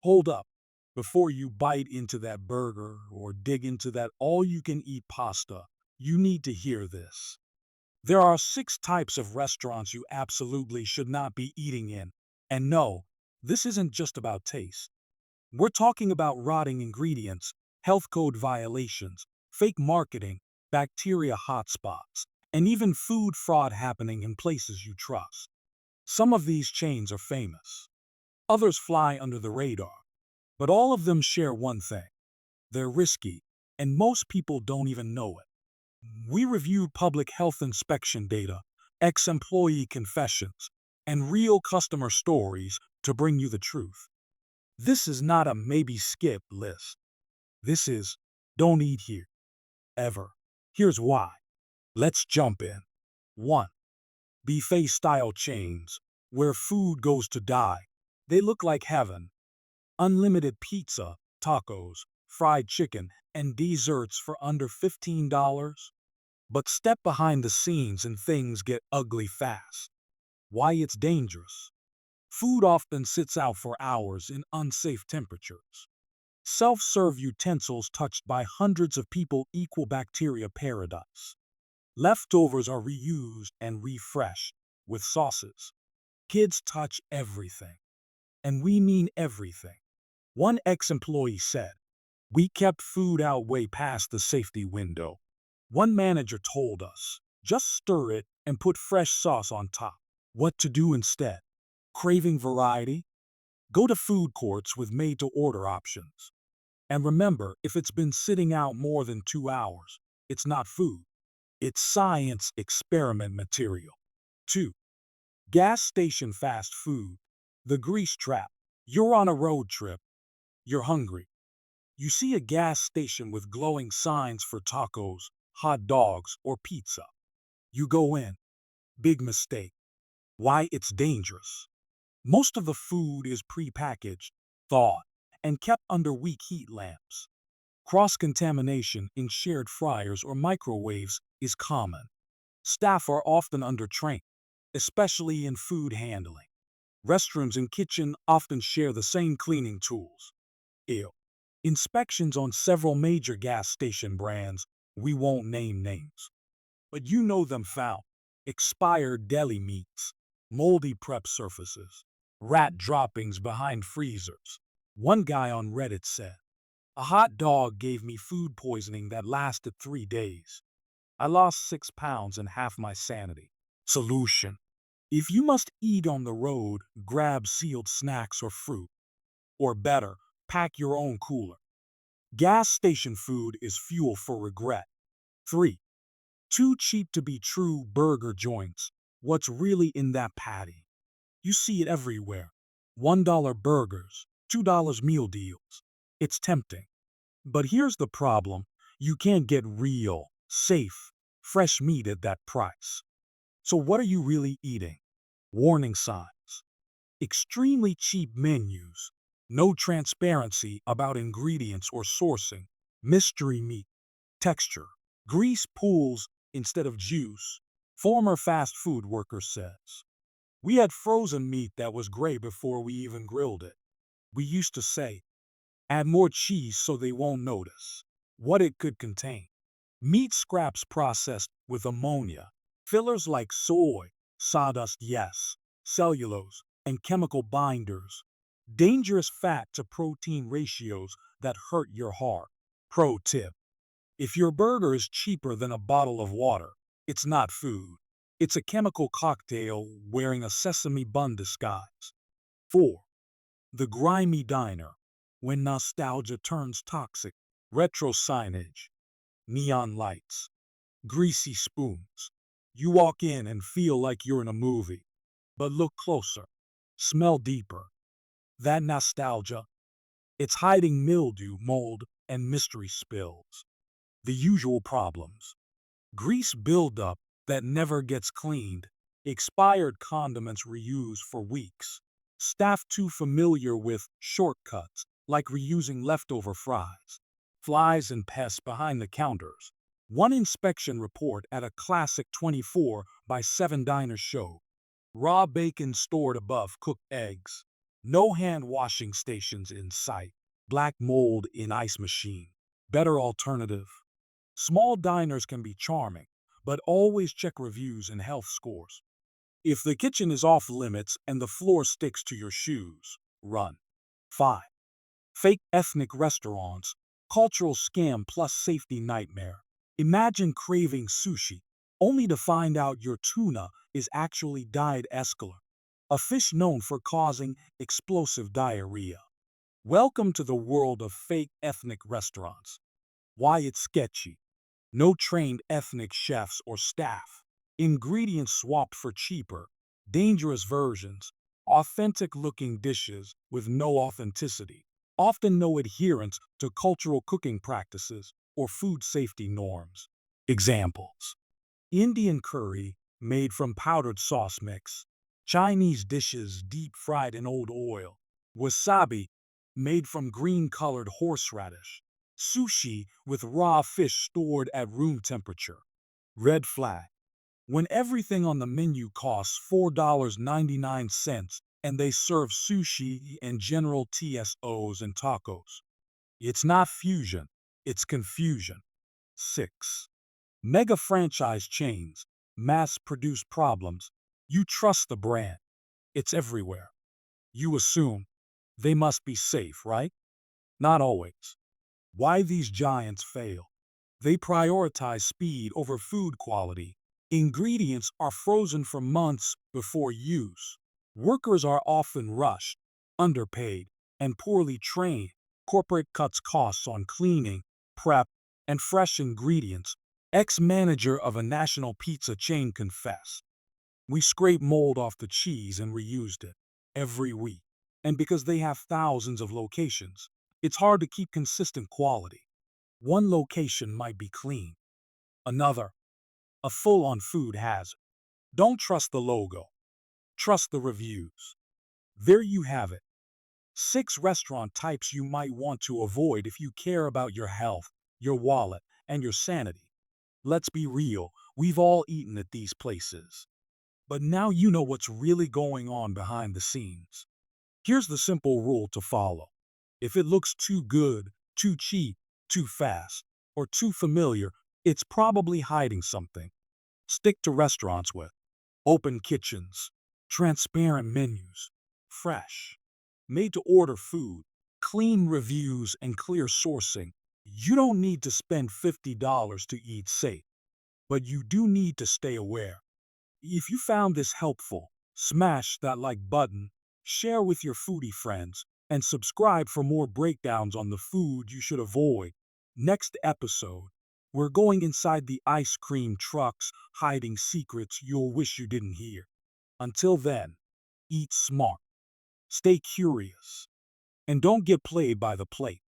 Hold up. Before you bite into that burger or dig into that all-you-can-eat pasta, you need to hear this. There are 6 types of restaurants you absolutely should not be eating in. And no, this isn't just about taste. We're talking about rotting ingredients, health code violations, fake marketing, bacteria hotspots, and even food fraud happening in places you trust. Some of these chains are famous. Others fly under the radar. But all of them share one thing: they're risky, and most people don't even know it. We reviewed public health inspection data, ex employee confessions, and real customer stories to bring you the truth. This is not a maybe skip list. This is don't eat here, ever. Here's why. Let's jump in. 1. Buffet style chains, where food goes to die. They look like heaven. Unlimited pizza, tacos, fried chicken, and desserts for under $15. But step behind the scenes and things get ugly fast. Why it's dangerous. Food often sits out for hours in unsafe temperatures. Self-serve utensils touched by hundreds of people equal bacteria paradise. Leftovers are reused and refreshed with sauces. Kids touch everything. And we mean everything. One ex-employee said, "We kept food out way past the safety window." One manager told us, "Just stir it and put fresh sauce on top." What to do instead? Craving variety? Go to food courts with made-to-order options. And remember, if it's been sitting out more than 2 hours, it's not food. It's science experiment material. 2. Gas station fast food. The grease trap. You're on a road trip. You're hungry. You see a gas station with glowing signs for tacos, hot dogs, or pizza. You go in. Big mistake. Why? It's dangerous. Most of the food is prepackaged, thawed, and kept under weak heat lamps. Cross-contamination in shared fryers or microwaves is common. Staff are often undertrained, especially in food handling. Restrooms and kitchen often share the same cleaning tools. Ew. Inspections on several major gas station brands, we won't name names, but you know them found. Expired deli meats, moldy prep surfaces, rat droppings behind freezers. One guy on Reddit said, "A hot dog gave me food poisoning that lasted 3 days. I lost 6 pounds and half my sanity." Solution. If you must eat on the road, grab sealed snacks or fruit. Or better, pack your own cooler. Gas station food is fuel for regret. 3. Too cheap to be true burger joints. What's really in that patty? You see it everywhere. $1 burgers, $2 meal deals. It's tempting. But here's the problem: you can't get real, safe, fresh meat at that price. So what are you really eating? Warning signs. Extremely cheap menus. No transparency about ingredients or sourcing. Mystery meat. Texture. Grease pools instead of juice. Former fast food worker says, "We had frozen meat that was gray before we even grilled it. We used to say, add more cheese so they won't notice." What it could contain: meat scraps processed with ammonia, fillers like soy, sawdust, yes, cellulose, and chemical binders, dangerous fat to protein ratios that hurt your heart. Pro tip: if your burger is cheaper than a bottle of water, it's not food. It's a chemical cocktail wearing a sesame bun disguise. 4. The grimy diner. When nostalgia turns toxic. Retro signage, neon lights, greasy spoons. You walk in and feel like you're in a movie. But look closer. Smell deeper. That nostalgia, it's hiding mildew, mold, and mystery spills. The usual problems: grease buildup that never gets cleaned, expired condiments reused for weeks, staff too familiar with shortcuts like reusing leftover fries, flies and pests behind the counters. One inspection report at a classic 24 by 7 diner showed raw bacon stored above cooked eggs, No hand washing stations in sight. Black mold in ice machine. Better alternative. Small diners can be charming, but always check reviews and health scores. If the kitchen is off limits and the floor sticks to your shoes, run. 5. Fake ethnic restaurants, cultural scam plus safety nightmare. Imagine craving sushi, only to find out your tuna is actually dyed escolar, a fish known for causing explosive diarrhea. Welcome to the world of fake ethnic restaurants. Why it's sketchy. No trained ethnic chefs or staff. Ingredients swapped for cheaper, dangerous versions. Authentic looking dishes with no authenticity. Often no adherence to cultural cooking practices or food safety norms. Examples: Indian curry made from powdered sauce mix. Chinese dishes deep fried in old oil. Wasabi made from green colored horseradish. Sushi with raw fish stored at room temperature. Red flag. When everything on the menu costs $4.99 and they serve sushi and general TSOs and tacos. It's not fusion, it's confusion. 6. Mega franchise chains, mass produced problems. You trust the brand, it's everywhere. You assume they must be safe, right? Not always. Why these giants fail? They prioritize speed over food quality. Ingredients are frozen for months before use. Workers are often rushed, underpaid, and poorly trained. Corporate cuts costs on cleaning, prep, and fresh ingredients. Ex-manager of a national pizza chain confessed. We scraped mold off the cheese and reused it every week. And because they have thousands of locations, it's hard to keep consistent quality. One location might be clean, another, a full-on food hazard. Don't trust the logo, trust the reviews. There you have it. 6 restaurant types you might want to avoid if you care about your health, your wallet, and your sanity. Let's be real, we've all eaten at these places. But now you know what's really going on behind the scenes. Here's the simple rule to follow. If it looks too good, too cheap, too fast, or too familiar, it's probably hiding something. Stick to restaurants with open kitchens, transparent menus, fresh, made to order food, clean reviews, and clear sourcing. You don't need to spend $50 to eat safe, but you do need to stay aware. If you found this helpful, smash that like button, share with your foodie friends, and subscribe for more breakdowns on the food you should avoid. Next episode, we're going inside the ice cream trucks, hiding secrets you'll wish you didn't hear. Until then, eat smart, stay curious, and don't get played by the plate.